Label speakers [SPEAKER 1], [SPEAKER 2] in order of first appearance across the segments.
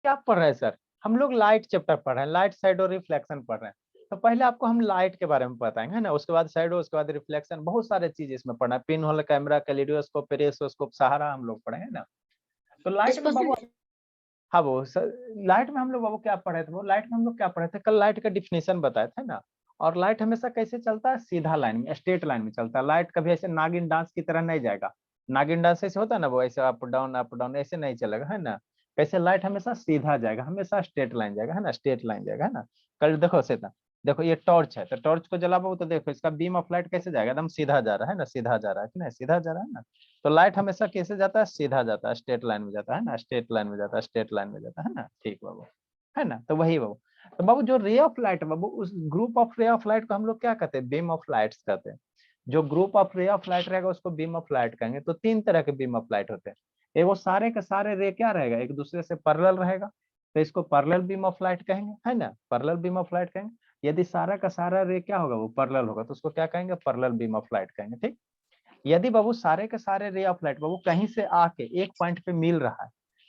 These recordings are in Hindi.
[SPEAKER 1] क्या पढ़ रहे हैं सर? हम लोग लाइट चैप्टर पढ़ रहे हैं, लाइट शैडो रिफ्लेक्शन पढ़ रहे हैं। तो पहले आपको हम लाइट के बारे में बताएंगे, है ना, उसके बाद शैडो, उसके बाद रिफ्लेक्शन, बहुत सारे चीज इसमें पढ़ना है, pin hole, camera, kaleidoscope, periscope, सहारा हम लोग पढ़े, है ना। तो लाइट में बाबू, हाँ वो लाइट में हम लोग बाबू क्या पढ़े थे, वो लाइट में हम लोग क्या पढ़े थे, कल लाइट का डिफिनेशन बताया था ना। और लाइट हमेशा कैसे चलता है? सीधा लाइन में, स्ट्रेट लाइन में चलता है। लाइट कभी ऐसे नागिन डांस की तरह नहीं जाएगा। नागिन डांस ऐसे होता है ना, वो ऐसे अप डाउन ऐसे नहीं चलेगा, है ना। कैसे? लाइट हमेशा सीधा जाएगा, हमेशा स्ट्रेट लाइन जाएगा, है ना, स्ट्रेट लाइन जाएगा, है ना। कल देखो सेता, देखो ये टॉर्च है, तो टॉर्च को जलाबो तो देखो इसका बीम ऑफ लाइट कैसे जाएगा, एकदम सीधा जा रहा है ना, सीधा जा रहा है कि नहीं, सीधा जा रहा है ना। तो लाइट हमेशा कैसे जाता है? सीधा जाता है, स्ट्रेट लाइन में जाता है ना, स्ट्रेट लाइन में जाता है, स्ट्रेट लाइन में जाता है ना। ठीक बाबू, है ना। तो वही बाबू, तो बाबू जो रे ऑफ लाइट है बाबू, उस group of ray of light को हम लोग क्या कहते हैं? बीम ऑफ लाइट्स कहते हैं। जो group of ray of light रहेगा उसको बीम ऑफ लाइट कहेंगे। तो तीन तरह के बीम ऑफ लाइट होते हैं। एक वो सारे के सारे रे क्या रहेगा? एक दूसरे से पैरेलल रहेगा, तो इसको पैरेलल बीम ऑफ लाइट कहेंगे, है ना, पैरेलल बीम ऑफ लाइट कहेंगे। यदि सारा का सारा रे क्या होगा? वो पैरेलल होगा, तो उसको क्या कहेंगे? पैरेलल बीम ऑफ लाइट कहेंगे। ठीक। यदि बाबू सारे के सारे रे ऑफ लाइट बाबू कहीं से आके एक पॉइंट पे मिल रहा है,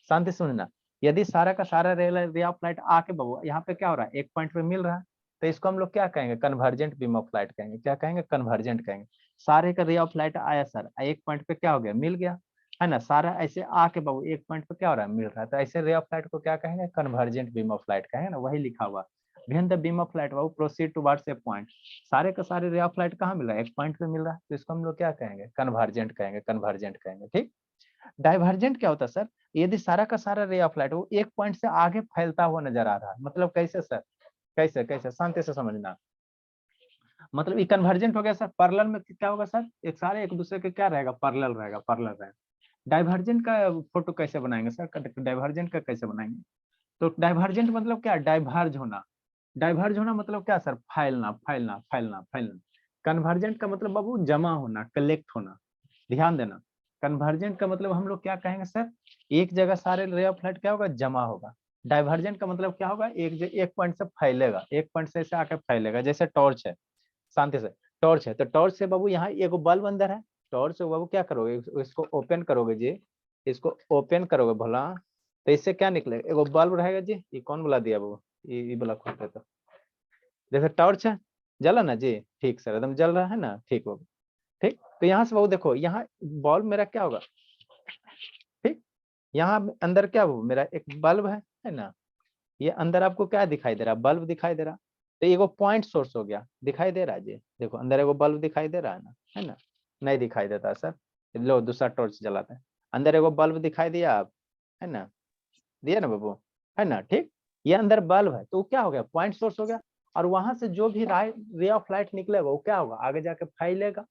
[SPEAKER 1] शांति सुनना, यदि सारा का सारा रे ऑफ लाइट आके बाबू यहाँ पे क्या हो रहा है? एक पॉइंट पे मिल रहा है, तो इसको हम लोग क्या कहेंगे? कन्वर्जेंट बीम ऑफ लाइट कहेंगे। क्या कहेंगे? कन्वर्जेंट कहेंगे। सारे का रे ऑफ लाइट आया सर, एक पॉइंट पे क्या हो गया? मिल गया, है ना। सारा ऐसे आके बाबू एक पॉइंट पे क्या हो रहा है? मिल रहा है, तो ऐसे रे ऑफ लाइट को क्या कहेंगे? कन्वर्जेंट बीम ऑफ लाइट कहेंगे ना, वही लिखा हुआ। When the beam of light Babu proceed towards a point, सारे का सारे रे ऑफ लाइट कहाँ मिल रहा है? एक पॉइंट पे मिल रहा है, तो इसको हम लोग क्या कहेंगे? कन्वर्जेंट कहेंगे, कन्वर्जेंट कहेंगे। ठीक। डाइवर्जेंट क्या होता है सर? यदि सारा का सारा रे ऑफ लाइट वो एक पॉइंट से आगे फैलता हुआ नजर आ रहा है, मतलब कैसे सर? कैसे कैसे? शांति से समझना। मतलब ये कन्वर्जेंट हो गया सर। पैरेलल में क्या होगा सर? एक सारे एक दूसरे के क्या रहेगा? पैरेलल रहेगा, पैरेलल रहेगा। डाइवर्जेंट का फोटो कैसे बनाएंगे सर? डाइवर्जेंट का कैसे बनाएंगे? तो डाइवर्जेंट मतलब क्या? डाइवर्ज होना। डाइवर्ज होना मतलब क्या सर? फैलना, फैलना, फैलना, फैलना। कन्वर्जेंट का मतलब बाबू जमा होना, कलेक्ट होना। ध्यान देना, कन्वर्जेंट का मतलब हम लोग क्या कहेंगे सर? एक जगह सारे रे ऑफ लाइट क्या होगा? जमा होगा। डाइवर्जेंट का मतलब क्या होगा? एक पॉइंट से फैलेगा, एक पॉइंट से आके फैलेगा। जैसे टॉर्च है, शांति से, टॉर्च है तो टॉर्च से बाबू यहाँ एक बल्ब अंदर है, टॉर्च बाबू क्या करोगे? इसको ओपन करोगे जी, इसको ओपन करोगे भला, तो इससे क्या निकलेगा? एगो बल्ब रहेगा जी। ये कौन बुला दिया बाबू? ये वाला खोलते तो जैसे टॉर्च है, जला ना जी, ठीक सर, एकदम जल रहा है ना, ठीक बाबू। ठीक, तो यहाँ से बाबू देखो, यहाँ बल्ब मेरा क्या होगा? ठीक, यहाँ अंदर क्या बाबू? मेरा एक बल्ब है ना। ये अंदर आपको क्या दिखाई दे रहा है? बल्ब दिखाई दे रहा। तो एगो पॉइंट सोर्स हो गया, दिखाई दे रहा है जी, देखो अंदर एगो बल्ब दिखाई दे रहा है ना, है ना। नहीं दिखाई देता सर, लो दूसरा टॉर्च जलाते हैं। अंदर एगो बल्ब दिखाई दिया आप, है ना, दिया ना बाबू, है ना। ठीक, ये अंदर बल्ब है तो क्या हो गया? पॉइंट सोर्स हो गया। और वहां से जो भी रे ऑफ लाइट निकलेगा वो क्या होगा? आगे जाके फैलेगा।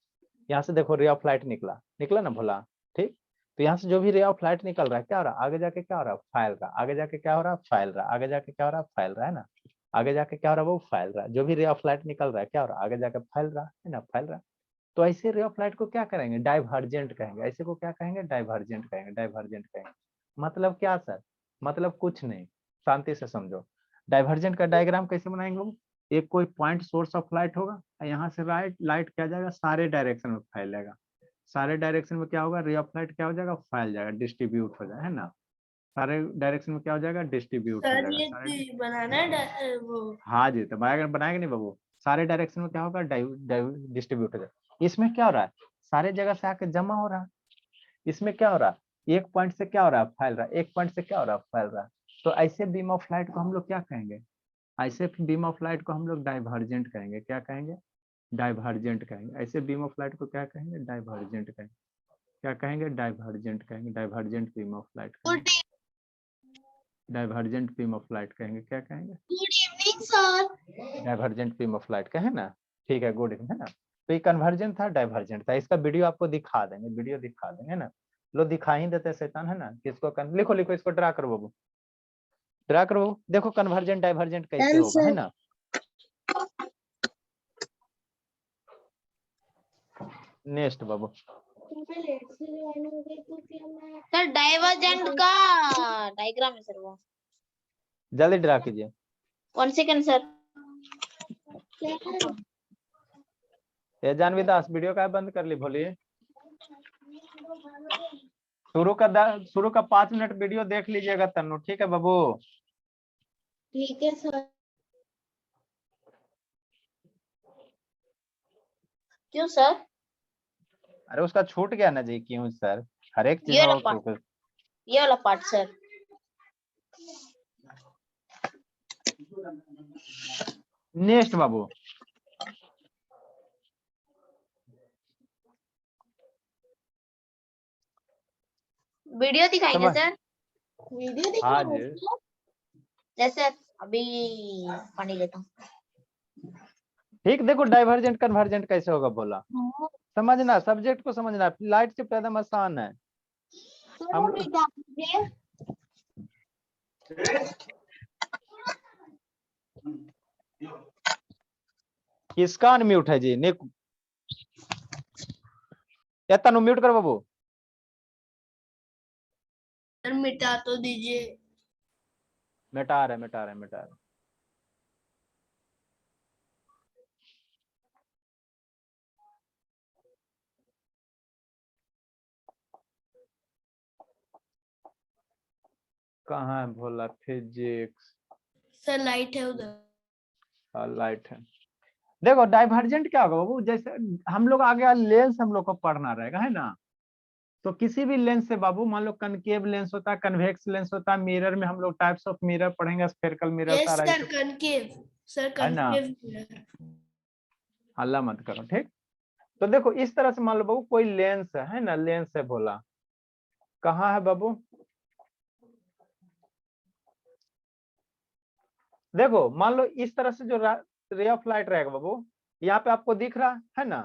[SPEAKER 1] यहाँ से देखो रे ऑफ लाइट निकला, निकला ना भोला। ठीक, तो यहाँ से जो भी रे ऑफ लाइट निकल रहा है क्या हो रहा है? आगे जाके क्या हो रहा है? फैल रहा। आगे जाके क्या हो रहा है? फैल रहा। आगे जाके क्या हो रहा है? फैल रहा है ना। आगे जाके क्या हो रहा है? वो फैल रहा है। जो भी रे ऑफ लाइट निकल रहा है क्या हो रहा है? आगे जाके फैल रहा है ना, फैल रहा है। तो ऐसे रे ऑफ लाइट को क्या करेंगे? डाइवर्जेंट कहेंगे। ऐसे को क्या कहेंगे? डाइवर्जेंट कहेंगे, डाइवर्जेंट कहेंगे। मतलब क्या सर? मतलब कुछ नहीं, शांति से समझो। डाइवर्जेंट का डायग्राम कैसे बनाएंगे लोग? एक कोई पॉइंट सोर्स ऑफ लाइट होगा, यहाँ से लाइट क्या जाएगा? सारे डायरेक्शन में फैलेगा। सारे डायरेक्शन में क्या होगा? रे ऑफ लाइट क्या हो जाएगा? फैल जाएगा, डिस्ट्रीब्यूट हो जाएगा, है ना। सारे डायरेक्शन में क्या हो जाएगा? डिस्ट्रीब्यूट हो जाएगा सारे।
[SPEAKER 2] बनाना वो।
[SPEAKER 1] हाँ जी, तो बनाएगा नहीं बाबू। सारे डायरेक्शन में क्या होगा? डिस्ट्रीब्यूट हो जाएगा। इसमें क्या हो रहा है? सारे जगह से आके जमा हो रहा है। इसमें क्या हो रहा है? एक पॉइंट से क्या हो रहा है? फैल रहा है। एक पॉइंट से क्या हो रहा है? फैल रहा है। तो ऐसे बीम ऑफ लाइट को हम लोग क्या कहेंगे? ऐसे बीम ऑफ लाइट को हम लोग डाइवर्जेंट कहेंगे। क्या कहेंगे? डाइवर्जेंट कहेंगे। ऐसे बीम ऑफ लाइट को क्या कहेंगे? डाइवर्जेंट कहेंगे। क्या कहेंगे? डाइवर्जेंट कहेंगे, डाइवर्जेंट बीम ऑफ लाइट कहेंगे, डाइवर्जेंट बीम ऑफ लाइट कहेंगे। क्या कहेंगे?
[SPEAKER 2] Good evening sir.
[SPEAKER 1] Divergent beam of light कहे ना। ठीक है, गुड इवनिंग, है ना। तो ये कन्वर्जेंट था, डाइवर्जेंट था। इसका वीडियो आपको दिखा देंगे, वीडियो दिखा देंगे ना। लो दिखा ही देते शैतान, है ना। किसको लिखो लिखो, इसको ड्रा करो बाबू, ड्रा करो बाबू। देखो कन्वर्जेंट डाइवर्जेंट कैसे होगा, है ना। नेक्स्ट बाबू,
[SPEAKER 2] सर डाइवर्जेंट का डायग्राम है सर वो।
[SPEAKER 1] जल्दी ड्रा कीजिए।
[SPEAKER 2] 1 सेकंड सर।
[SPEAKER 1] ये जानवी दास वीडियो का बंद कर ली, बोलिए। शुरू का 5 मिनट वीडियो देख लीजिएगा तन्नू, ठीक है बाबू?
[SPEAKER 2] ठीक है सर। क्यों सर?
[SPEAKER 1] अरे उसका छूट गया ना जी, क्यों सर? हर एक चीज
[SPEAKER 2] ये
[SPEAKER 1] में
[SPEAKER 2] वाला पार्ट, ये वाला पार्ट सर।
[SPEAKER 1] नेक्स्ट बाबू,
[SPEAKER 2] वीडियो दिखाएंगे
[SPEAKER 1] समझ?
[SPEAKER 2] सर? वीडियो
[SPEAKER 1] हाँ
[SPEAKER 2] दिखाएंगे
[SPEAKER 1] जी,
[SPEAKER 2] सर? जैसे अभी पानी लेता हूँ।
[SPEAKER 1] ठीक। देखो डाइवर्जेंट कन्वर्जेंट कैसे होगा बोला, समझना, सब्जेक्ट को समझना। लाइट शिफ्ट एकदम आसान है। हम किसका अनम्यूट है जी? निक या तनु म्यूट कर बाबू।
[SPEAKER 2] सर मिटा तो दीजिए।
[SPEAKER 1] मिटा रहे मिटा रहे मिटा रहे। कहाँ है भोला? फिजिक्स,
[SPEAKER 2] सर लाइट है उधर।
[SPEAKER 1] लाइट है। देखो डाइवर्जेंट क्या होगा बाबू, जैसे हम लोग आगे लेंस हम लोग को पढ़ना रहेगा, है ना? तो किसी भी लेंस से बाबू, मान लो कनकेव लेंस होता है, कन्वेक्स लेंस होता है, मिरर में हम लोग टाइप्स ऑफ मिरर पढ़ेंगे, स्फेरिकल मिरर,
[SPEAKER 2] यस
[SPEAKER 1] सारा
[SPEAKER 2] सर,
[SPEAKER 1] इसे,
[SPEAKER 2] कनकेव। सर
[SPEAKER 1] है ना?
[SPEAKER 2] कनकेव।
[SPEAKER 1] हल्ला मत करो, ठीक? तो देखो इस तरह से मान लो बाबू कोई लेंस है ना, लेंस है बोला, कहाँ है बाबू? देखो मान लो इस तरह से जो रे ऑफ लाइट रहेगा बाबू, यहाँ पे आपको दिख रहा है ना?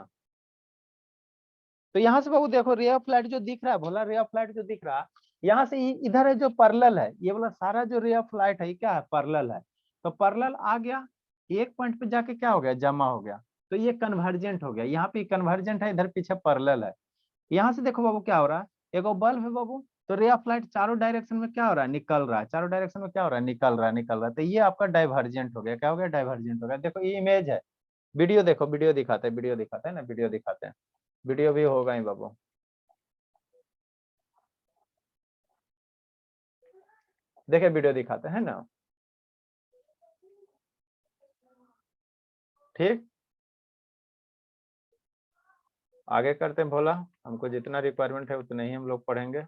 [SPEAKER 1] तो यहाँ से बाबू देखो रे ऑफ लाइट जो दिख रहा है भोला, रे ऑफ लाइट जो दिख रहा है, यहाँ से इधर है जो पैरेलल है, ये वाला सारा जो रे ऑफ लाइट है ये क्या है? पैरेलल है। तो पैरेलल आ गया, एक पॉइंट पे जाके क्या हो गया? जमा हो गया। तो ये कन्वर्जेंट हो गया, यहाँ पे कन्वर्जेंट है, इधर पीछे पैरेलल है। यहाँ से देखो बाबू क्या हो रहा है, एगो बल्ब है बाबू, तो रे ऑफ लाइट चारों डायरेक्शन में क्या हो रहा है? निकल रहा है। चारों डायरेक्शन में क्या हो रहा है? निकल रहा है, निकल रहा है। तो ये आपका डाइवर्जेंट हो गया। क्या हो गया? डाइवर्जेंट हो गया। देखो ये इमेज है, वीडियो देखो, वीडियो दिखाते हैं, वीडियो दिखाते हैं ना, वीडियो दिखाते हैं, वीडियो भी होगा ही बाबू। देखे वीडियो दिखाते हैं ना, ठीक? आगे करते हैं भोला, हमको जितना रिक्वायरमेंट है उतना ही हम लोग पढ़ेंगे।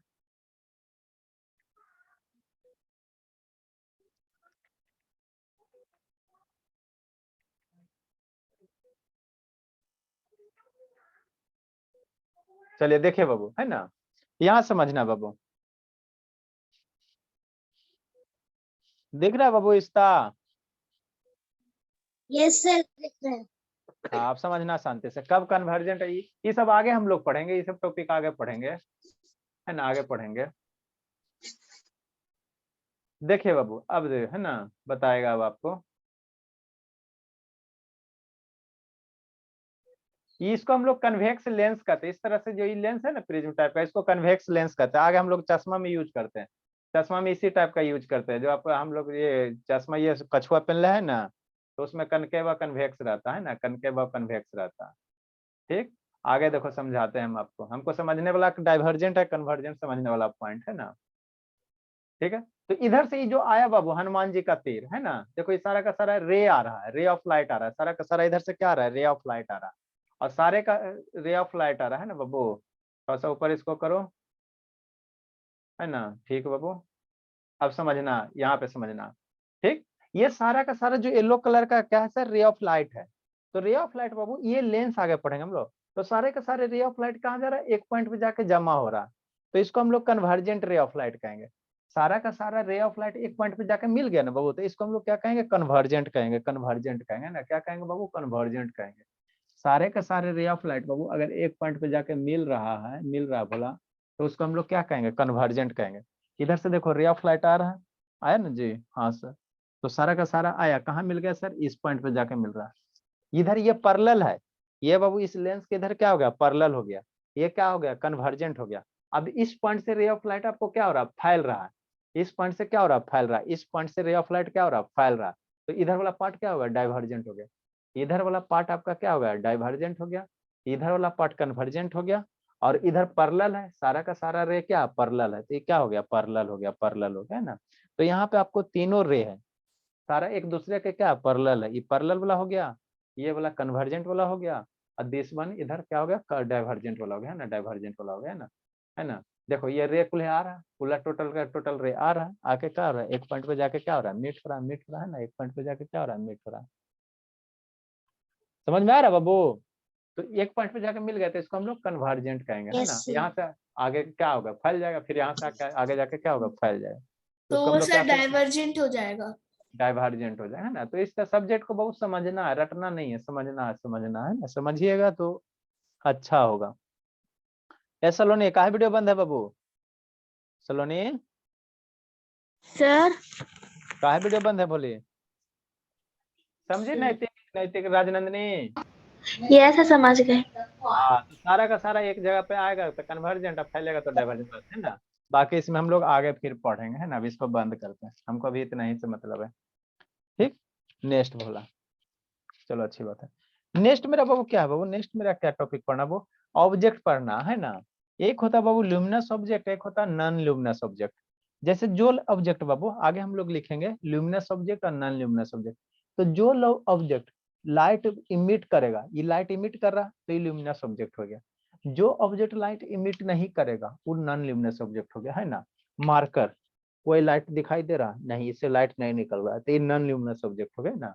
[SPEAKER 1] चलिए देखिए बाबू, है ना? यहाँ समझना बाबू, दिख रहा है बाबू इसका?
[SPEAKER 2] यस सर, दिख रहा है।
[SPEAKER 1] हाँ, आप समझना शांति से, कब कन्वर्जेंट है ये सब आगे हम लोग पढ़ेंगे, ये सब टॉपिक आगे पढ़ेंगे, है ना? आगे पढ़ेंगे। देखिए बाबू अब है ना, बताएगा अब आपको। इसको हम लोग कन्वेक्स लेंस कहते हैं। इस तरह से जो ये लेंस है ना प्रिज्म टाइप का, इसको कन्वेक्स लेंस कहते हैं। आगे हम लोग चश्मा में यूज करते हैं, चश्मा में इसी टाइप का यूज करते हैं। जो आप हम लोग ये चश्मा ये कछुआ पहन रहे हैं ना, तो उसमें कनकेव व कन्वेक्स रहता है ना, कनकेव व कन्वेक्स रहता है, ठीक? आगे देखो समझाते हैं हम आपको, हमको समझने वाला डाइवर्जेंट है, कन्वर्जेंट समझने वाला पॉइंट है ना, ठीक है? तो इधर से ये जो आया बाबू हनुमान जी का तीर, है ना? देखो ये सारा का सारा रे आ रहा है, रे ऑफ लाइट आ रहा है, सारा का सारा इधर से क्या आ रहा है? रे ऑफ लाइट आ रहा है। और सारे का रे ऑफ लाइट आ रहा है ना बाबू। थोड़ा सा ऊपर इसको करो, है ना? ठीक बाबू, अब समझना, यहाँ पे समझना, ठीक? ये सारा का सारा जो येलो कलर का क्या है सर? रे ऑफ लाइट है। तो रे ऑफ लाइट बाबू ये लेंस आगे पढ़ेंगे हम लोग। तो सारे का सारे रे ऑफ लाइट कहाँ जा रहा है? एक पॉइंट पे जाके जमा हो रहा है। तो इसको हम लोग कन्वर्जेंट रे ऑफ लाइट कहेंगे। सारा का सारा रे ऑफ लाइट एक पॉइंट पे जाके मिल गया ना बाबू, तो इसको हम लोग क्या कहेंगे? कन्वर्जेंट कहेंगे, कन्वर्जेंट कहेंगे ना, क्या कहेंगे बाबू? कन्वर्जेंट कहेंगे। सारे का सारे रे ऑफ लाइट बाबू अगर एक पॉइंट पे जाके मिल रहा है, मिल रहा है बोला, तो उसको हम लोग क्या कहेंगे? कन्वर्जेंट कहेंगे। इधर से देखो रे ऑफ लाइट आ रहा है, आया ना जी? हाँ सर। तो सारा का सारा आया, कहाँ मिल गया सर? इस पॉइंट पे जाके मिल रहा है। इधर ये पैरेलल है, ये बाबू इस लेंस के इधर क्या हो गया? पैरेलल हो गया। ये क्या हो गया? कन्वर्जेंट हो गया। अब इस पॉइंट से रे ऑफ लाइट आपको क्या हो रहा है? फैल रहा है। इस पॉइंट से क्या हो रहा है? फैल रहा है। इस पॉइंट से रे ऑफ लाइट क्या हो रहा है? फैल रहा है। तो इधर वाला पार्ट क्या होगा? डाइवर्जेंट हो गया। इधर वाला पार्ट आपका क्या हो गया? डाइवर्जेंट हो गया। इधर वाला पार्ट कन्वर्जेंट हो गया। और इधर पैरेलल है, सारा का सारा रे क्या पैरेलल है, तो ये क्या हो गया पैरेलल हो गया, पैरेलल हो गया ना। तो यहाँ पे आपको तीनों रे है, सारा एक दूसरे के क्या पैरेलल है, ये पैरेलल वाला हो गया, ये वाला कन्वर्जेंट वाला हो गया, और दिस वन इधर क्या हो गया डाइवर्जेंट वाला हो गया ना, डाइवर्जेंट वाला हो गया ना, है ना। देखो ये रे कुल आ रहा है, पूरा टोटल का टोटल रे आ रहा है, आके क्या हो रहा है, एक पॉइंट पे जाके क्या हो रहा है, मीट हो रहा है, मीट हो रहा है ना, एक पॉइंट पे जाके क्या हो रहा है, मीट हो रहा है। समझ में आ रहा है बाबू। तो एक पॉइंट पे जाके मिल गया तो इसको हम लोग कन्वर्जेंट कहेंगे, है ना। यहाँ से आगे क्या होगा, फैल जाएगा, फिर यहाँ से आगे जाके क्या होगा, फैल जाएगा, तो उसको हम
[SPEAKER 3] तो
[SPEAKER 1] लोग
[SPEAKER 3] सर
[SPEAKER 1] क्या कहेंगे,
[SPEAKER 3] डाइवर्जेंट हो जाएगा।
[SPEAKER 1] डाइवर्जेंट हो जाएगा ना। तो इसका सब्जेक्ट को बहुत समझना है, रटना नहीं है, समझना है, समझना है ना, समझिएगा तो अच्छा होगा। ए सलोनी कहा वीडियो बंद है बाबू, सलोनी
[SPEAKER 2] सर
[SPEAKER 1] कहा वीडियो बंद है, बोलिए। समझे नैतिक, नैतिक राजनंदिनी।
[SPEAKER 2] ये ऐसा समझ गए।
[SPEAKER 1] हाँ तो सारा का सारा एक जगह पे आएगा तो कन्वर्जेंट, अब फैलेगा तो डाइवर्जेंट, है ना। बाकी इसमें हम लोग आगे फिर पढ़ेंगे, है ना। अभी इसको बंद करते हैं, हमको अभी इतना ही से मतलब है। ठीक, नेक्स्ट बोला, चलो अच्छी बात है। नेक्स्ट मेरा बाबू क्या है बाबू, नेक्स्ट मेरा क्या टॉपिक पढ़ना, वो ऑब्जेक्ट पढ़ना है ना। एक होता है बाबू ल्यूमिनस ऑब्जेक्ट, एक होता है नॉन ल्यूमिनस ऑब्जेक्ट। जैसे जो ऑब्जेक्ट बाबू आगे हम लोग लिखेंगे ल्यूमिनस ऑब्जेक्ट और नॉन ल्यूमिनस ऑब्जेक्ट। तो जो ऑब्जेक्ट लाइट इमिट करेगा, ये लाइट इमिट कर रहा तो ये ल्यूमिनस ऑब्जेक्ट हो गया। जो ऑब्जेक्ट लाइट इमिट नहीं करेगा वो नॉन ल्यूमिनस ऑब्जेक्ट हो गया, है ना। मार्कर, कोई लाइट दिखाई दे रहा नहीं, इससे लाइट नहीं निकल रहा है तो ये नॉन ल्यूमिनस ऑब्जेक्ट हो गया ना।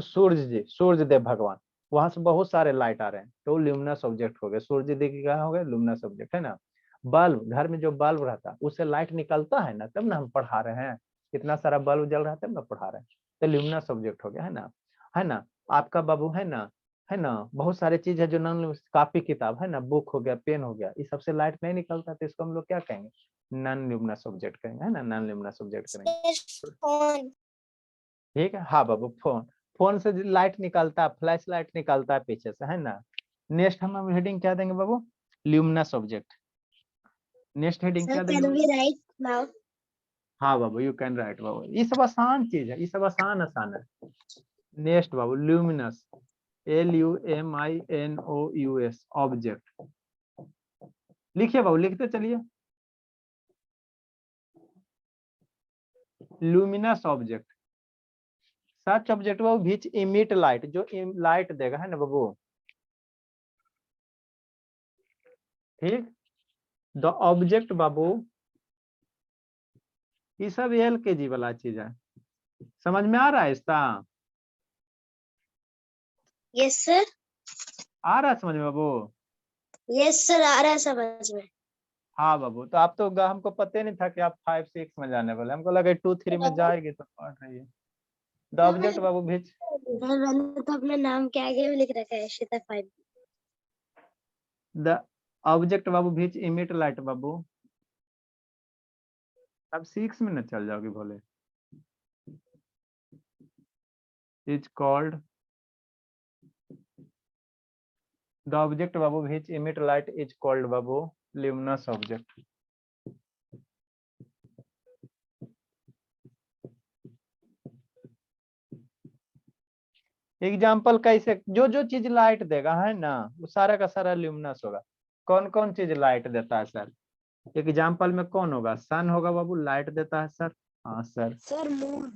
[SPEAKER 1] सूर्य देव भगवान, वहां से बहुत सारे लाइट आ रहे हैं तो ल्यूमिनस ऑब्जेक्ट हो गए, सूर्य देव क्या हो गए, ल्यूमिनस ऑब्जेक्ट, है ना। बल्ब, घर में जो बल्ब रहता है उससे लाइट निकलता है ना, तब ना हम पढ़ा रहे हैं, कितना सारा बल्ब जल रहा है तब ना पढ़ा रहे हैं, तो ल्यूमिनस ऑब्जेक्ट हो गया, है ना। है ना, आपका बाबू है ना, है ना, बहुत सारे चीज है जो नॉन, कॉपी किताब है ना, बुक हो गया, पेन हो गया, इस सबसे लाइट नहीं निकलता तो इसको हम लोग क्या कहेंगे, नॉन ल्यूमिनस ऑब्जेक्ट कहेंगे, है ना, नॉन ल्यूमिनस ऑब्जेक्ट करेंगे। ठीक है, हाँ बाबू फोन, फोन से लाइट निकलता है, फ्लैश लाइट निकलता है पीछे से, है ना। नेक्स्ट हम हेडिंग क्या देंगे बाबू, ल्यूमिनस ऑब्जेक्ट। नेक्स्ट हेडिंग क्या देंगे, हाँ बाबू यू कैन राइट बाबू, ये सब आसान चीज है, ये सब आसान आसान है। नेक्स्ट बाबू ल्यूमिनस, LUMINOUS ऑब्जेक्ट, लिखिए बाबू, लिखते चलिए। ल्यूमिनस ऑब्जेक्ट, सच ऑब्जेक्ट बाबू विच इमिट लाइट, जो लाइट देगा, है ना बाबू। ठीक, द ऑब्जेक्ट बाबू, ये सब LKG वाला चीज है, समझ में आ रहा है इसका,
[SPEAKER 2] यस सर,
[SPEAKER 1] आ रहा है समझ में बाबू।
[SPEAKER 2] यस सर आ रहा है समझ में।
[SPEAKER 1] हाँ बाबू, तो आप तो हमको पता ही नहीं था कि आप 5 6 में जाने वाले, हमको लगा 2 3 में जाएगी तो पढ़ रही है। द ऑब्जेक्ट बाबू विच,
[SPEAKER 2] मैंने तो अपने नाम के आगे भी लिख रखा है श्वेता 5।
[SPEAKER 1] द ऑब्जेक्ट बाबू विच इमिट लाइट बाबू, अब 6 में न चल जाओगी भोले, इज कॉल्ड, द ऑब्जेक्ट बाबू which emit light is called बाबू ल्यूमिनस ऑब्जेक्ट। एग्जाम्पल कैसे, जो जो चीज लाइट देगा, है ना, वो सारा का सारा ल्यूमिनस होगा। कौन कौन चीज लाइट देता है सर, एग्जाम्पल में कौन होगा, सन होगा बाबू, लाइट देता है सर। हाँ सर,
[SPEAKER 2] सर मून,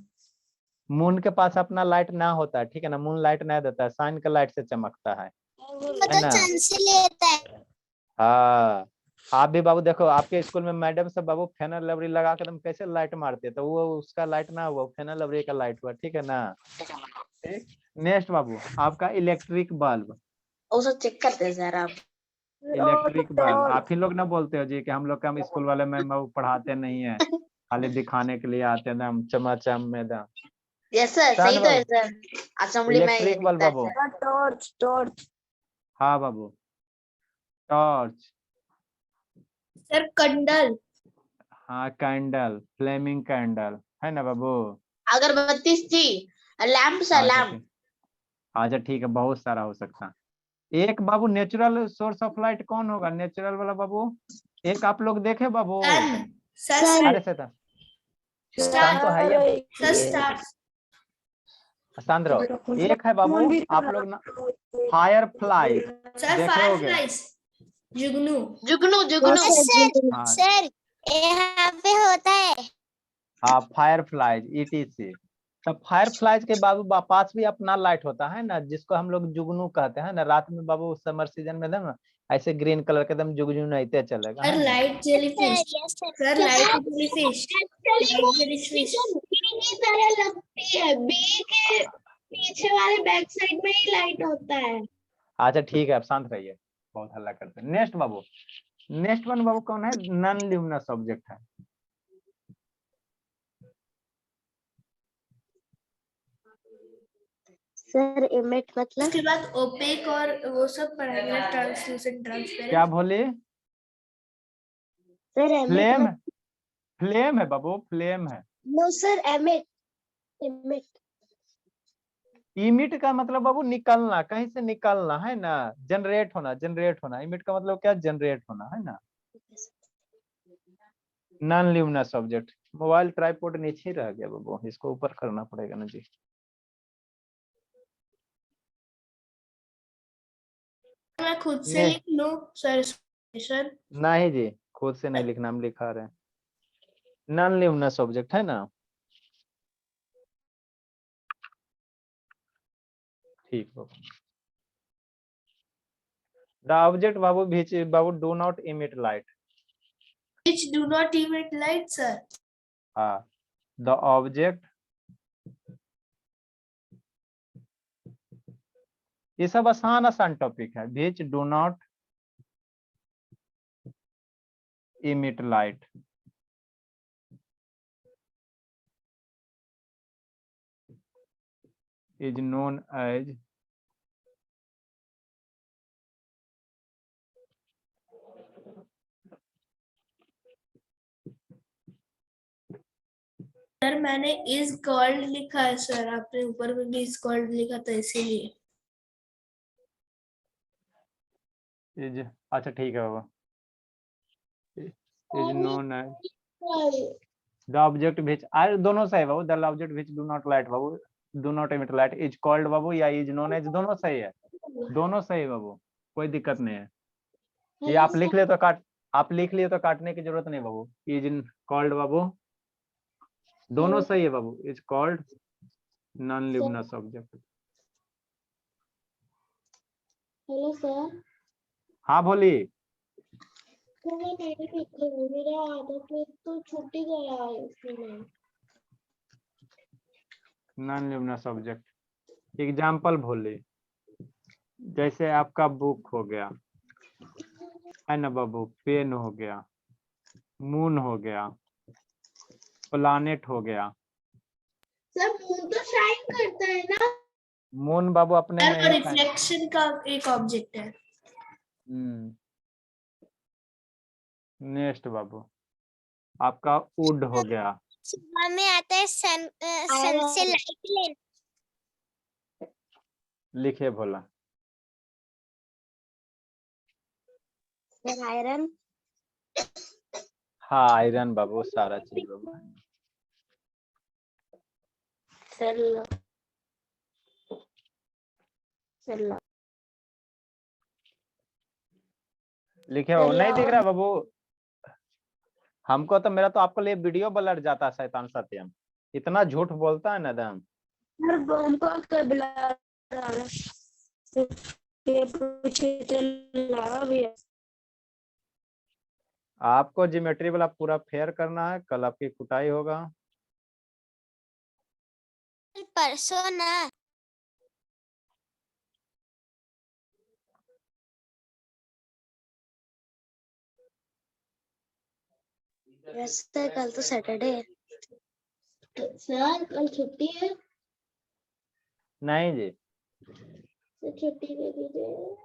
[SPEAKER 1] मून के पास अपना लाइट ना होता है, ठीक है ना, मून लाइट नहीं देता है, सन के लाइट से चमकता है ना।
[SPEAKER 2] चांद से लेता है।
[SPEAKER 1] हाँ, आप भी बाबू देखो, आपके स्कूल में मैडम सब बाबू फेनल लवरी लगा के तुम कैसे लाइट मारते हैं, तो वो उसका लाइट ना हुआ, फेनल लवरी का लाइट हुआ, ठीक है ना। ठीक, नेक्स्ट बाबू आपका इलेक्ट्रिक बल्ब,
[SPEAKER 2] उसे चेक करते हैं सर आप।
[SPEAKER 1] इलेक्ट्रिक बल्ब आप ही लोग ना बोलते हो जी कि हम लोग का हम स्कूल वाले मैम बाबू पढ़ाते नहीं है, खाली दिखाने के लिए आते हैं दम चमाचम में दम।
[SPEAKER 2] यस सर, सही तो है सर, असेंबली में
[SPEAKER 1] इलेक्ट्रिक बल्ब बाबू,
[SPEAKER 2] टॉर्च, टॉर्च।
[SPEAKER 1] हाँ बाबू, टॉर्च,
[SPEAKER 3] सर कंडल,
[SPEAKER 1] हाँ कैंडल, फ्लेमिंग कैंडल, है ना बाबू।
[SPEAKER 2] अगरबत्ती थी, लैंप सर, लैंप।
[SPEAKER 1] अच्छा ठीक है, बहुत सारा हो सकता है। एक बाबू नेचुरल सोर्स ऑफ लाइट कौन होगा, नेचुरल वाला बाबू, एक आप लोग देखे बाबू,
[SPEAKER 3] सन,
[SPEAKER 1] अरे सर सन तो है ही,
[SPEAKER 3] स्टार्स,
[SPEAKER 1] सांद्रो, एक है बाबू आप लोग ना फायर फ्लाई
[SPEAKER 3] सर
[SPEAKER 1] देखे
[SPEAKER 3] फायर
[SPEAKER 1] होगे,
[SPEAKER 3] फ्लाइज, जुगनू।
[SPEAKER 2] जुगनू जुगनू।
[SPEAKER 1] हाँ
[SPEAKER 4] सर यहाँ पे होता है।
[SPEAKER 1] हाँ, फायर फ्लाइज ETC। तब फायर फ्लाइज के बाबू पास भी अपना लाइट होता है ना, जिसको हम लोग जुगनू कहते हैं ना। रात में बाबू समर सीजन में ना ऐसे ग्रीन कलर के एकदम जुगनू नहींते चलेगा,
[SPEAKER 3] सर
[SPEAKER 1] है ना।
[SPEAKER 3] Light jellyfish.
[SPEAKER 4] Yes sir.
[SPEAKER 3] Sir light jellyfish. Light jellyfish.
[SPEAKER 2] की तरह लगती है, बी के पीछे वाले बैक साइड में ही लाइट होता है।
[SPEAKER 1] अच्छा ठीक है, आप शांत रहिए, बहुत हल्ला करते हैं। नेक्स्ट बाबू, नेक्स्ट वन बाबू कौन है? नॉन ल्यूमिनस ऑब्जेक्ट है।
[SPEAKER 4] सर इमेट मतलब?
[SPEAKER 3] उसके बाद ओपेक और वो सब पढ़ाएंगे, ट्रांसलूसेंट,
[SPEAKER 1] क्या
[SPEAKER 3] ट्रांसपेरेंट।
[SPEAKER 1] बोले?
[SPEAKER 4] सर एमिट
[SPEAKER 1] फ्लेम, फ्लेम है बाबू, फ्लेम है।
[SPEAKER 4] No sir emit. Emit
[SPEAKER 1] emit का मतलब बाबू निकलना, कहीं से निकलना, है ना। जनरेट होना, जनरेट होना। इमिट का मतलब क्या? जनरेट होना, है ना। Non luminous object. Mobile tripod नीचे ही रह गया बाबू, इसको ऊपर करना पड़ेगा ना जी।
[SPEAKER 3] मैं खुद से लिख लूं सर? सर
[SPEAKER 1] नहीं जी, खुद से नहीं लिखना, हम लिखा रहे हैं। नॉन ल्यूमिनस ऑब्जेक्ट है ना, ठीक बाबू। द ऑब्जेक्ट बाबू which बाबू do not emit light.
[SPEAKER 3] which do not emit light, sir?
[SPEAKER 1] हाँ, द ऑब्जेक्ट, ये सब आसान आसान टॉपिक है। which do not emit light is known as
[SPEAKER 3] sir मैंने is called लिखा है सर, आपने ऊपर में भी is called लिखा था इसीलिए।
[SPEAKER 1] is, अच्छा ठीक है बाबा। is known as the object which, दोनों सही बाबू। the object which do not light Babu, do not emit light is called बाबू या is known as, दोनों सही है, दोनों सही बाबू, कोई दिक्कत नहीं है। ये आप लिख ले तो आप लिख लिए तो काटने की जरूरत नहीं बाबू। is called बाबू, दोनों सही है बाबू। is called non luminous object.
[SPEAKER 2] Hello sir,
[SPEAKER 1] हाँ बोली।
[SPEAKER 2] तो मैं नहीं लिख रही, मेरा आधा पेज तो छूट ही गया है इसमें।
[SPEAKER 1] नॉन ल्यूमिनस ऑब्जेक्ट एग्जाम्पल बोली, जैसे आपका बुक हो गया, है ना बाबू, पेन हो गया, मून हो गया, प्लानेट हो गया।
[SPEAKER 2] सर मून तो शाइन करता है ना।
[SPEAKER 1] मून बाबू अपने में एक है।
[SPEAKER 3] रिफ्लेक्शन का एक ऑब्जेक्ट है।
[SPEAKER 1] नेक्स्ट बाबू आपका वुड हो गया।
[SPEAKER 4] सुबह में आता है सन से लाइट लेने।
[SPEAKER 1] लिखे भोला।
[SPEAKER 4] Sir iron.
[SPEAKER 1] हाँ आयरन बाबू, सारा चीज बाबू।
[SPEAKER 4] सर सर
[SPEAKER 1] लिखे बाबू, नहीं दिख रहा बाबू हमको तो। मेरा तो आपके लिए वीडियो ब्लर जाता है, शैतान सत्यम, इतना झूठ बोलता है ना दम।
[SPEAKER 4] हमको बुला रहा है,
[SPEAKER 1] आपको ज्योमेट्री वाला पूरा फेयर करना है, कल आपकी कुटाई होगा।
[SPEAKER 4] परसों ना। सर कल तो सैटरडे है।
[SPEAKER 2] सर कल छुट्टी है।
[SPEAKER 1] नहीं जी,
[SPEAKER 2] तो छुट्टी दे दीजिए।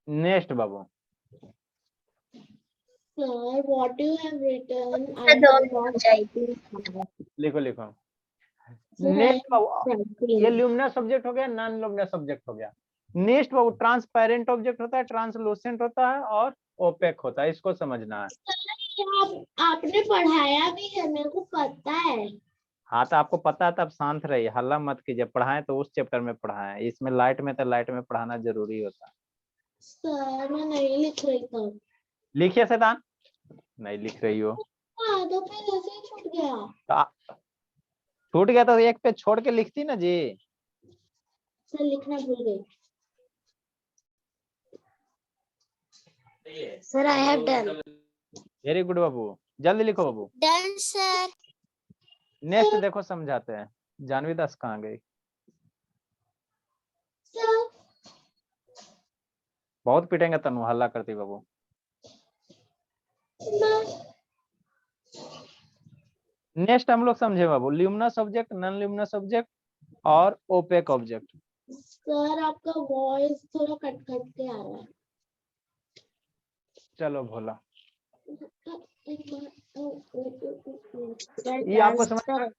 [SPEAKER 1] Next Babu
[SPEAKER 2] Sir, what you have written, I have not typing.
[SPEAKER 1] लिखो लिखो। नेक्स्ट बाबू ये ल्यूमिनस ऑब्जेक्ट हो गया, नॉन ल्यूमिनस ऑब्जेक्ट हो गया। नेक्स्ट बाबू ट्रांसपेरेंट ऑब्जेक्ट होता है, ट्रांसलूसेंट होता है और ओपेक होता है, इसको समझना है।
[SPEAKER 2] आपने पढ़ाया भी है, मेरे को पता है।
[SPEAKER 1] हाँ तो आपको पता है, तब शांत रहिए, हल्ला मत कीजिए। पढ़ाएं तो उस चैप्टर में पढ़ाएं, इसमें लाइट में तो लाइट में पढ़ाना जरूरी होता है।
[SPEAKER 2] सर मैं नहीं लिख रही था।
[SPEAKER 1] लिखिए शैतान, नहीं लिख रही हो
[SPEAKER 2] हाँ तो फिर ऐसे ही छूट गया।
[SPEAKER 1] छूट गया तो एक पे छोड़ के लिखती ना जी।
[SPEAKER 2] सर लिखना भूल गई। Sir I have done.
[SPEAKER 1] Very good बाबू, जल्दी लिखो बाबू।
[SPEAKER 4] Done sir.
[SPEAKER 1] नेक्स्ट देखो समझाते हैं। जानवी दास कहाँ गई?
[SPEAKER 2] सर
[SPEAKER 1] बहुत पिटेंगे तनु, हल्ला करती बाबू। नेक्स्ट हम लोग समझे बाबू, luminous object, non luminous object और ओपेक ऑब्जेक्ट।
[SPEAKER 2] सर आपका वॉइस थोड़ा कट कट के आ रहा है।
[SPEAKER 1] चलो भोला,
[SPEAKER 2] सर
[SPEAKER 1] ये आपको समझ में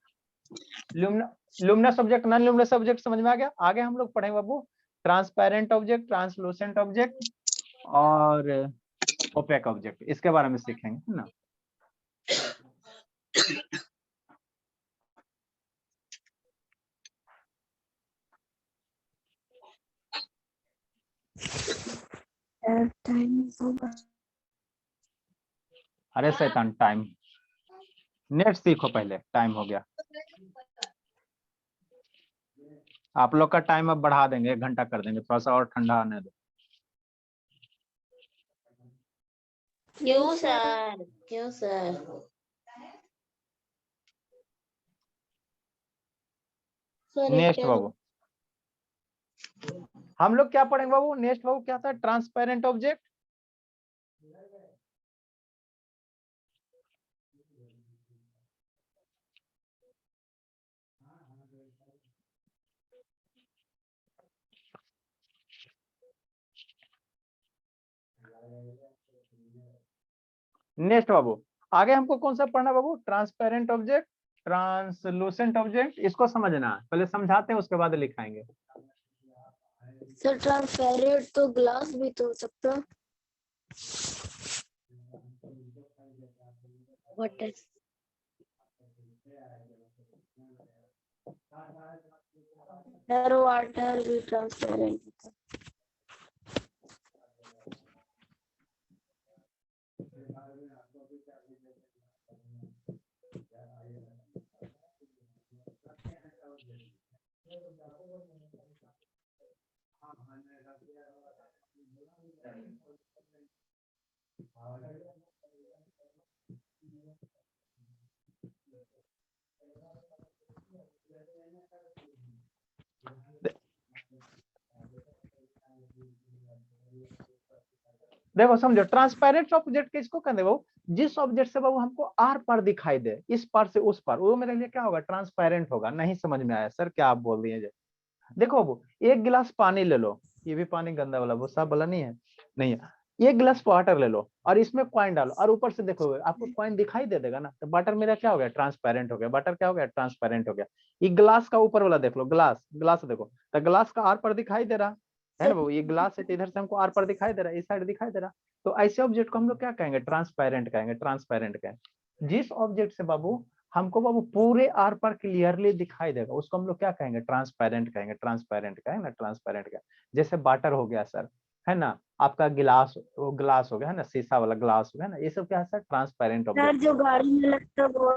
[SPEAKER 1] luminous object, non luminous object समझ में आ गया। आगे हम लोग पढ़ेंगे बाबू ट्रांसपेरेंट ऑब्जेक्ट, ट्रांसलूसेंट ऑब्जेक्ट और ओपेक ऑब्जेक्ट, इसके बारे में सीखेंगे, है ना। अरे शैतान, टाइम नेक्स्ट सीखो पहले, टाइम हो गया। आप लोग का टाइम अब बढ़ा देंगे, 1 घंटा कर देंगे, थोड़ा सा और ठंडा आने दो।
[SPEAKER 2] क्यों सर, क्यों सर?
[SPEAKER 1] नेक्स्ट बाबू हम लोग क्या पढ़ेंगे बाबू? नेक्स्ट बाबू क्या था? ट्रांसपेरेंट ऑब्जेक्ट, नेक्स्ट बाबू आगे हमको कौन सा पढ़ना बाबू? Transparent object, translucent object. इसको समझना है, पहले समझाते हैं उसके बाद लिखाएंगे।
[SPEAKER 2] सर ट्रांसपेरेंट तो ग्लास भी तो हो सकता। व्हाट इज वाटर भी ट्रांसपेरेंट।
[SPEAKER 1] देखो समझो, ट्रांसपेरेंट ऑब्जेक्ट किसको कहते हैं बाबू? जिस ऑब्जेक्ट से बाबू हमको आर पार दिखाई दे, इस पार से उस पार, वो मेरे लिए क्या होगा? ट्रांसपेरेंट होगा। नहीं समझ में आया सर, क्या आप बोल दिए? देखो बाबू, 1 गिलास पानी ले लो, ये भी पानी गंदा वाला, वो साफ वाला नहीं है, नहीं है। 1 गिलास वाटर ले लो और इसमें कॉइन डालो और ऊपर से देखोगे आपको कॉइन दिखाई दे देगा ना, तो वाटर मेरा क्या हो गया? ट्रांसपेरेंट हो गया। वाटर क्या हो गया? ट्रांसपेरेंट हो गया। ये ग्लास का ऊपर वाला देख लो, ग्लास, ग्लास देखो तो ग्लास का आर पर दिखाई दे रहा है ना बाबू। ये ग्लास है तो इधर से हमको आर पर दिखाई दे रहा है, इस साइड दिखाई दे रहा। तो ऐसे ऑब्जेक्ट को हम लोग क्या कहेंगे? ट्रांसपेरेंट कहेंगे, ट्रांसपेरेंट कहेंगे। जिस ऑब्जेक्ट से बाबू हमको बाबू पूरे आर पर क्लियरली दिखाई देगा, उसको हम लोग क्या कहेंगे? ट्रांसपेरेंट कहेंगे, ट्रांसपेरेंट कहेंगे ना, ट्रांसपेरेंट कहेंगे। जैसे वाटर हो गया सर, है ना, आपका गिलास, वो ग्लास हो गया है ना, शीशा वाला ग्लास हो गया ना, ये सब क्या है सर? Transparent object.
[SPEAKER 2] जो गाड़ी में लगता वो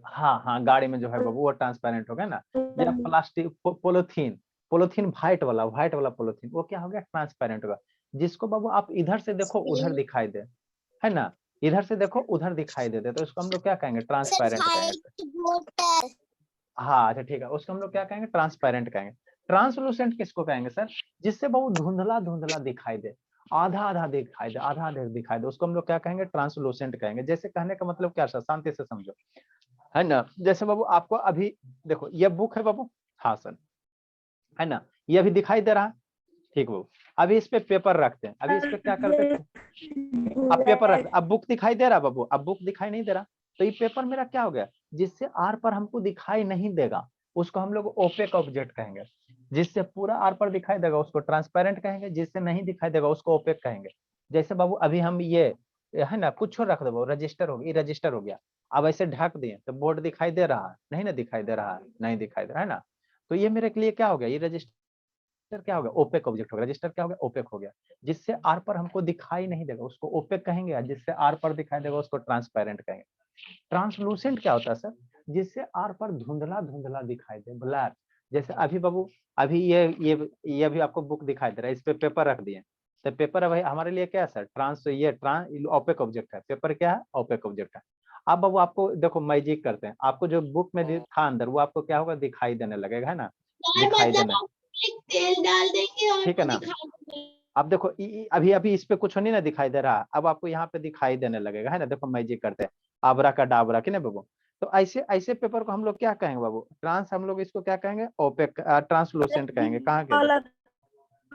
[SPEAKER 1] हाँ हाँ, गाड़ी में जो है बाबू वो ट्रांसपेरेंट हो गया ना। या प्लास्टिक, पॉलिथीन, पॉलिथीन व्हाइट वाला पॉलिथीन, वो क्या हो गया? ट्रांसपेरेंट होगा। जिसको बाबू आप इधर से देखो उधर दिखाई दे, है ना, इधर से देखो उधर दिखाई देते, तो इसको हम लोग क्या कहेंगे? ट्रांसपेरेंट कहेंगे। हाँ अच्छा ठीक है, उसको हम लोग क्या कहेंगे? ट्रांसपेरेंट कहेंगे। ट्रांसलूसेंट किसको कहेंगे सर? जिससे बहुत धुंधला धुंधला दिखाई दे, आधा आधा दिखाई दे, आधा आधा दिखाई दे, उसको हम लोग क्या कहेंगे? ट्रांसलूसेंट कहेंगे। जैसे कहने का मतलब क्या सर? शांति से समझो, है ना। जैसे बाबू आपको अभी देखो, ये बुक है बाबू, हाँ सर, है ना, ये अभी दिखाई दे रहा है, ठीक बाबू। अभी इस पे पेपर रखते हैं, अभी इस पे क्या करते हैं? अब पेपर रखते, अब बुक दिखाई दे रहा बाबू, अब बुक दिखाई नहीं दे रहा, तो ये पेपर मेरा क्या हो गया? जिससे आर पर हमको दिखाई नहीं देगा, उसको हम लोग ओपेक ऑब्जेक्ट कहेंगे। जिससे पूरा आर पर दिखाई देगा उसको ट्रांसपेरेंट कहेंगे, जिससे नहीं दिखाई देगा उसको ओपेक कहेंगे। जैसे बाबू अभी हम ये है ना कुछ रख दो, रजिस्टर हो गया, रजिस्टर हो गया। अब ऐसे ढक दिए तो बोर्ड दिखाई दे रहा है? नहीं ना दिखाई दे रहा है, नहीं दिखाई दे रहा है ना। तो ये मेरे के लिए क्या हो गया, ये रजिस्टर क्या हो गया, ओपेक ऑब्जेक्ट हो गया। रजिस्टर क्या हो गया, ओपेक हो गया। जिससे आर पर हमको दिखाई नहीं देगा उसको ओपेक कहेंगे, और जिससे आर पर दिखाई देगा उसको ट्रांसपेरेंट कहेंगे। ट्रांसलूसेंट क्या होता है सर, जिससे आर पर धुंधला धुंधला दिखाई दे, ब्लैक। जैसे अभी बाबू, अभी ये अभी आपको बुक दिखाई दे रहा है, इस पे पेपर रख दिए, तो पेपर है भाई हमारे लिए क्या है सर, ये ओपेक ऑब्जेक्ट है। पेपर क्या है, ओपेक ऑब्जेक्ट है। अब बाबू आपको देखो मैजिक करते हैं, आपको जो बुक में था अंदर वो आपको क्या होगा, दिखाई देने लगेगा, है ना, दिखाई
[SPEAKER 2] मतलब
[SPEAKER 1] देना।
[SPEAKER 2] आप एक तेल डाल देंगे और
[SPEAKER 1] ठीक है
[SPEAKER 2] वो
[SPEAKER 1] ना।
[SPEAKER 2] दिखा देंगे।
[SPEAKER 1] अब देखो अभी अभी इस पे कुछ नहीं ना दिखाई दे रहा, अब आपको यहाँ पे दिखाई देने लगेगा, है ना। देखो मैजिक करते हैं, आबरा का डाबरा, कि नहीं बाबू। तो ऐसे ऐसे पेपर को हम लोग क्या कहेंगे बाबू, हम लोग इसको क्या कहेंगे, ओपेक ट्रांसलूसेंट कहेंगे। कहाँ के,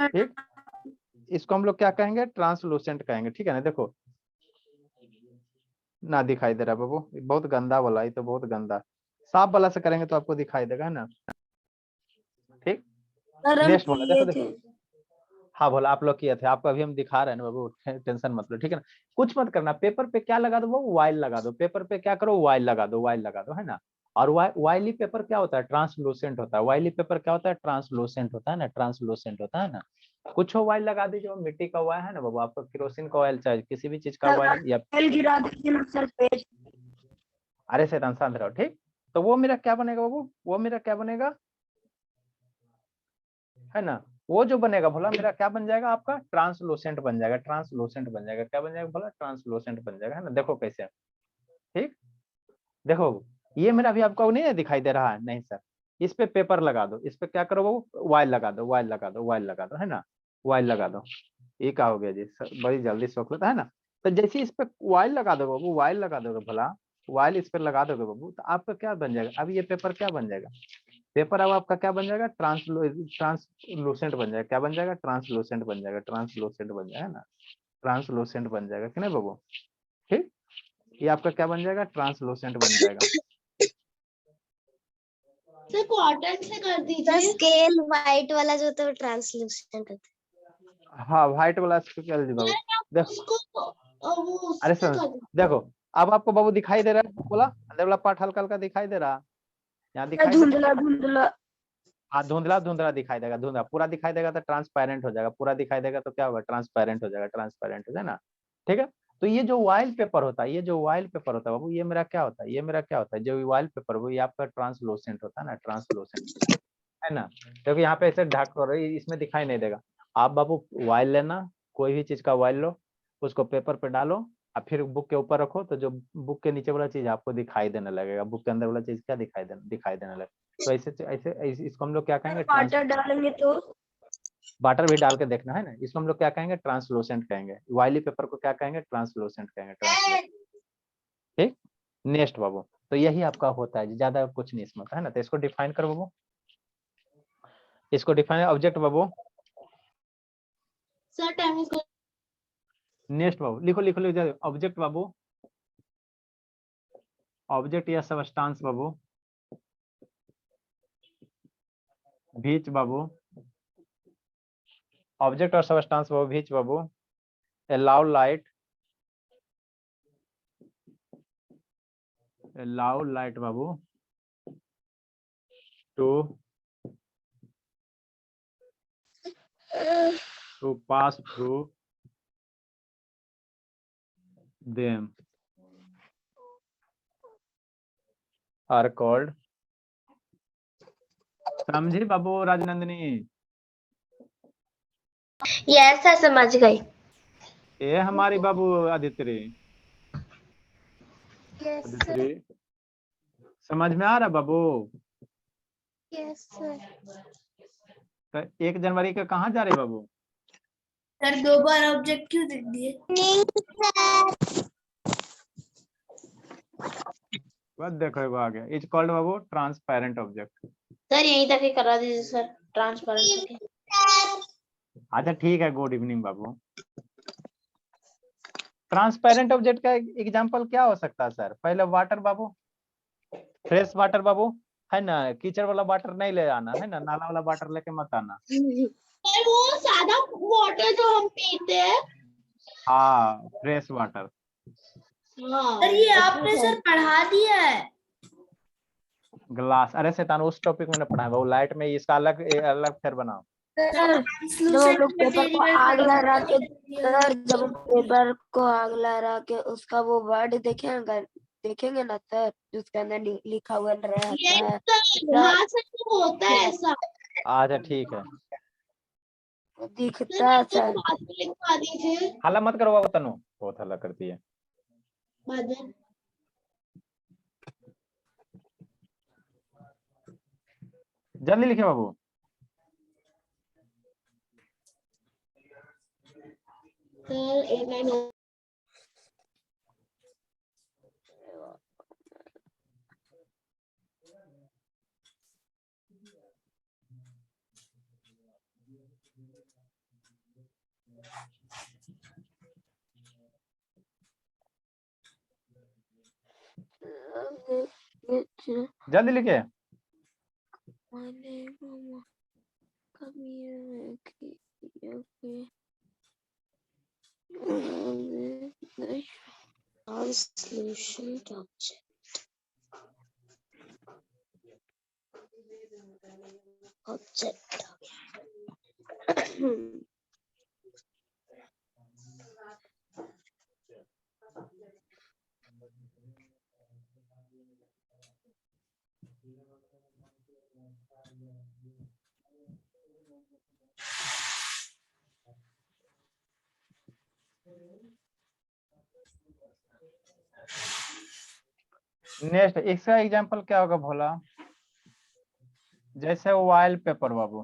[SPEAKER 1] ठीक, इसको हम लोग क्या कहेंगे, ट्रांसलूसेंट कहेंगे, ठीक है ना। देखो ना दिखाई दे रहा बाबू, बहुत गंदा वाला, ये तो बहुत गंदा। साफ वाला से करेंगे तो आपको दिखाई देगा, है ना। ठीक, नेक्स्ट बोला, देखो देखो। हाँ बोला आप लोग किए थे, आपको अभी हम दिखा रहे हैं ना बाबू, टेंशन मत लो, ठीक है ना। कुछ मत करना, पेपर पे क्या लगा दो वो, वाइल लगा दो। पेपर पे क्या करो, वाइल लगा दो, वाइल लगा दो, है ना। और वाइली पेपर क्या होता है, ट्रांसलूसेंट होता है। वाइली पेपर क्या होता है, ट्रांसलूसेंट होता है ना, ट्रांसलूसेंट होता है ना। कुछ हो वाइल लगा दीजिए, मिट्टी का वाइल है ना बाबू, आपको केरोसिन का ऑयल चाहिए, किसी भी चीज का वाइल, या
[SPEAKER 5] गिरा दीजिए ना सर पेज।
[SPEAKER 1] अरे शैतान शांत रहो, ठीक। तो वो मेरा क्या बनेगा बाबू, वो मेरा क्या बनेगा, है ना। वो जो बनेगा भला मेरा क्या बन जाएगा, आपका ट्रांसलूसेंट बन जाएगा, ट्रांसलूसेंट बन जाएगा। क्या बन जाएगा भला, ट्रांसलूसेंट बन जाएगा, है ना। देखो कैसे, ठीक, देखो ये मेरा अभी आपको नहीं दिखाई दे रहा है, नहीं सर। इस पे पेपर लगा दो, इस पे क्या करो वो, वाइल लगा दो, वाइल लगा दो, वाइल लगा दो, है ना, वाइल लगा दो। ये क्या हो गया जी, बड़ी जल्दी सोख लेता है ना। तो जैसे इस पे वाइल लगा दो बाबू, वाइल लगा दोगे भला, वाइल इस पे लगा दोगे बाबू, तो आपका क्या बन जाएगा, अब ये पेपर क्या बन जाएगा, पेपर अब आपका क्या बन जाएगा, ट्रांसलूसेंट बन जाएगा। क्या बन जाएगा, ट्रांसलूसेंट बन जाएगा, ट्रांसलूसेंट बन जाएगा ना, ट्रांसलूसेंट बन जाएगा कि नहीं बाबू। ठीक, ये आपका क्या बन जाएगा, ट्रांसलूसेंट बन जाएगा।
[SPEAKER 2] सर कॉटन से कर
[SPEAKER 4] तो
[SPEAKER 2] दीजिए।
[SPEAKER 4] स्केल व्हाइट वाला जो होता है वो ट्रांसलूसेंट होता
[SPEAKER 1] हाँ व्हाइट वाला स्केल जी बाबू, देखो
[SPEAKER 2] उसको वो
[SPEAKER 1] अरे
[SPEAKER 2] उससे
[SPEAKER 1] सर
[SPEAKER 2] कर दीजिए।
[SPEAKER 1] देखो, अब आपको बाबू दिखाई दे रहा है, बोला अंदर वाला पार्ट हल्का हल्का दिखाई दे रहा, यहाँ दिखाई दे,
[SPEAKER 5] धुंधला धुंधला।
[SPEAKER 1] हाँ धुंधला धुंधला दिखाई देगा, धुंधला पूरा दिखाई देगा तो ट्रांसपेरेंट हो जाएगा, पूरा दिखाई देगा तो क्या होगा, ट्रांसपेरेंट हो जाएगा, ट्रांसपेरेंट हो जाए ना। ठीक है। तो ये जो वाइल पेपर होता है, ये जो वाइल पेपर होता है बाबू, ये मेरा क्या होता है, ये मेरा क्या होता है, जो वाइल पेपर वो ये आपका ट्रांसलूसेंट होता है ना, ट्रांसलूसेंट, है ना। क्योंकि यहाँ पे ऐसे ढक कर इसमें दिखाई नहीं देगा। आप बाबू वाइल लेना, कोई भी चीज का वाइल लो, उसको पेपर पे डालो, और फिर बुक के ऊपर रखो, तो जो बुक के नीचे वाला चीज आपको दिखाई देने लगेगा, बुक के अंदर वाला चीज क्या दिखाई देने लगेगा। तो ऐसे इसको हम लोग क्या कहेंगे,
[SPEAKER 5] वाटर डालेंगे तो
[SPEAKER 1] वाटर भी डाल के देखना है ना, इसको हम लोग क्या कहेंगे, ट्रांसलूसेंट कहेंगे। वाइली पेपर को क्या कहेंगे, ट्रांसलूसेंट कहेंगे, ट्रांसलूसेंट। ठीक, नेक्स्ट बाबू। तो यही आपका होता है, ज्यादा कुछ नहीं इसमें होता है ना। तो इसको डिफाइन करो बाबू, इसको डिफाइन ऑब्जेक्ट बाबू।
[SPEAKER 2] सर टाइम इज
[SPEAKER 1] नेक्स्ट बाबू लिखो लिखो लिखो, ऑब्जेक्ट बाबू, ऑब्जेक्ट या सबस्टांस बाबू, बीच बाबू, ऑब्जेक्ट और सबस्टांस बाबू, बीच बाबू, allow light बाबू to pass through them are called, समझी बाबू राजनंदिनी,
[SPEAKER 3] यस सर समझ गई।
[SPEAKER 1] ये हमारी बाबू आदित्य,
[SPEAKER 4] है।
[SPEAKER 1] आदित्य समझ में आ रहा बाबू।
[SPEAKER 4] Yes sir.
[SPEAKER 1] तो 1 जनवरी का कहाँ जा रहे बाबू,
[SPEAKER 3] सर 2 बार ऑब्जेक्ट क्यों लिख दिए?
[SPEAKER 4] नहीं सर।
[SPEAKER 1] बस देखो आ गया, is called Babu transparent object.
[SPEAKER 3] Sir यहीं तक ही करा दीजिए सर, ट्रांसपेरेंट।
[SPEAKER 1] अच्छा ठीक है, गुड इवनिंग बाबू। ट्रांसपेरेंट ऑब्जेक्ट का एग्जांपल क्या हो सकता है सर, पहले वाटर बाबू, फ्रेश वाटर बाबू, है ना, कीचड़ वाला वाटर नहीं ले आना, है ना, नाला वाला वाटर लेके मत आना।
[SPEAKER 2] सर वो सादा वाटर जो हम पीते हैं।
[SPEAKER 1] हाँ फ्रेश वाटर,
[SPEAKER 2] हाँ
[SPEAKER 3] सर ये आपने सर पढ़ा दिया है।
[SPEAKER 1] ग्लास, अरे शैतान उस टॉपिक में पढ़ा है वो लाइट में, इसका अलग अलग फिर बनाओ।
[SPEAKER 5] सर जब हम लोग पेपर को आग लगा के सर जब हम पेपर को आग लगा के उसका वो वर्ड देखेंगे ना सर, जिसके अंदर लिखा हुआ रहता
[SPEAKER 2] ये
[SPEAKER 5] है।
[SPEAKER 2] तो हाँ सर तो होता है ऐसा।
[SPEAKER 1] अच्छा ठीक है,
[SPEAKER 5] दिखता है
[SPEAKER 2] तो
[SPEAKER 5] सर।
[SPEAKER 2] बाद में लिखवा दीजिए
[SPEAKER 1] हल्ला मत करो बाबू, तनु बहुत हल्ला करती है।
[SPEAKER 2] बाद में।
[SPEAKER 1] जल्दी लिखे बाबू।
[SPEAKER 2] सर एक लाइन और।
[SPEAKER 1] जल्दी लिखे।
[SPEAKER 2] Solution object. Object.
[SPEAKER 1] नेक्स्ट इसका एग्जांपल क्या होगा भोला? जैसे ऑयल पेपर बाबू,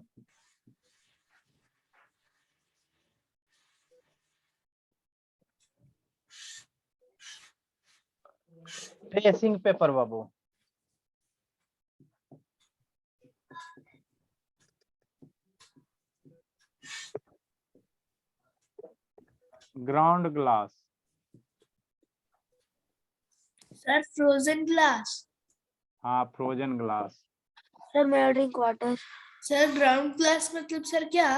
[SPEAKER 1] ट्रेसिंग पेपर बाबू, ground glass,
[SPEAKER 3] sir frozen glass.
[SPEAKER 1] हाँ फ्रोजन ग्लास।
[SPEAKER 5] सर मेरा drink water.
[SPEAKER 3] Sir ground glass मतलब सर क्या?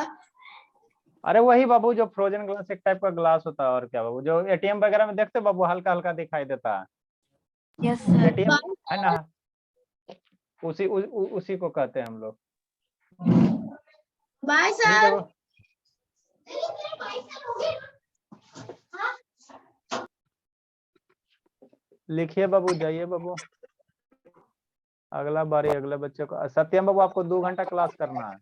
[SPEAKER 1] अरे वही बाबू जो फ्रोजन ग्लास एक टाइप का ग्लास होता है, और क्या बाबू जो एटीएम वगैरह में देखते हो बाबू, हल्का हल्का दिखाई देता है,
[SPEAKER 5] यस सर।
[SPEAKER 1] एटीएम है ना, उसी को कहते हैं हम लोग।
[SPEAKER 2] बाय
[SPEAKER 1] ठीक है
[SPEAKER 2] सर।
[SPEAKER 1] बाबू। लिखिए बाबू, जाइए बाबू, अगला बारी अगले बच्चे को। सत्यम बाबू आपको 2 घंटा क्लास करना है।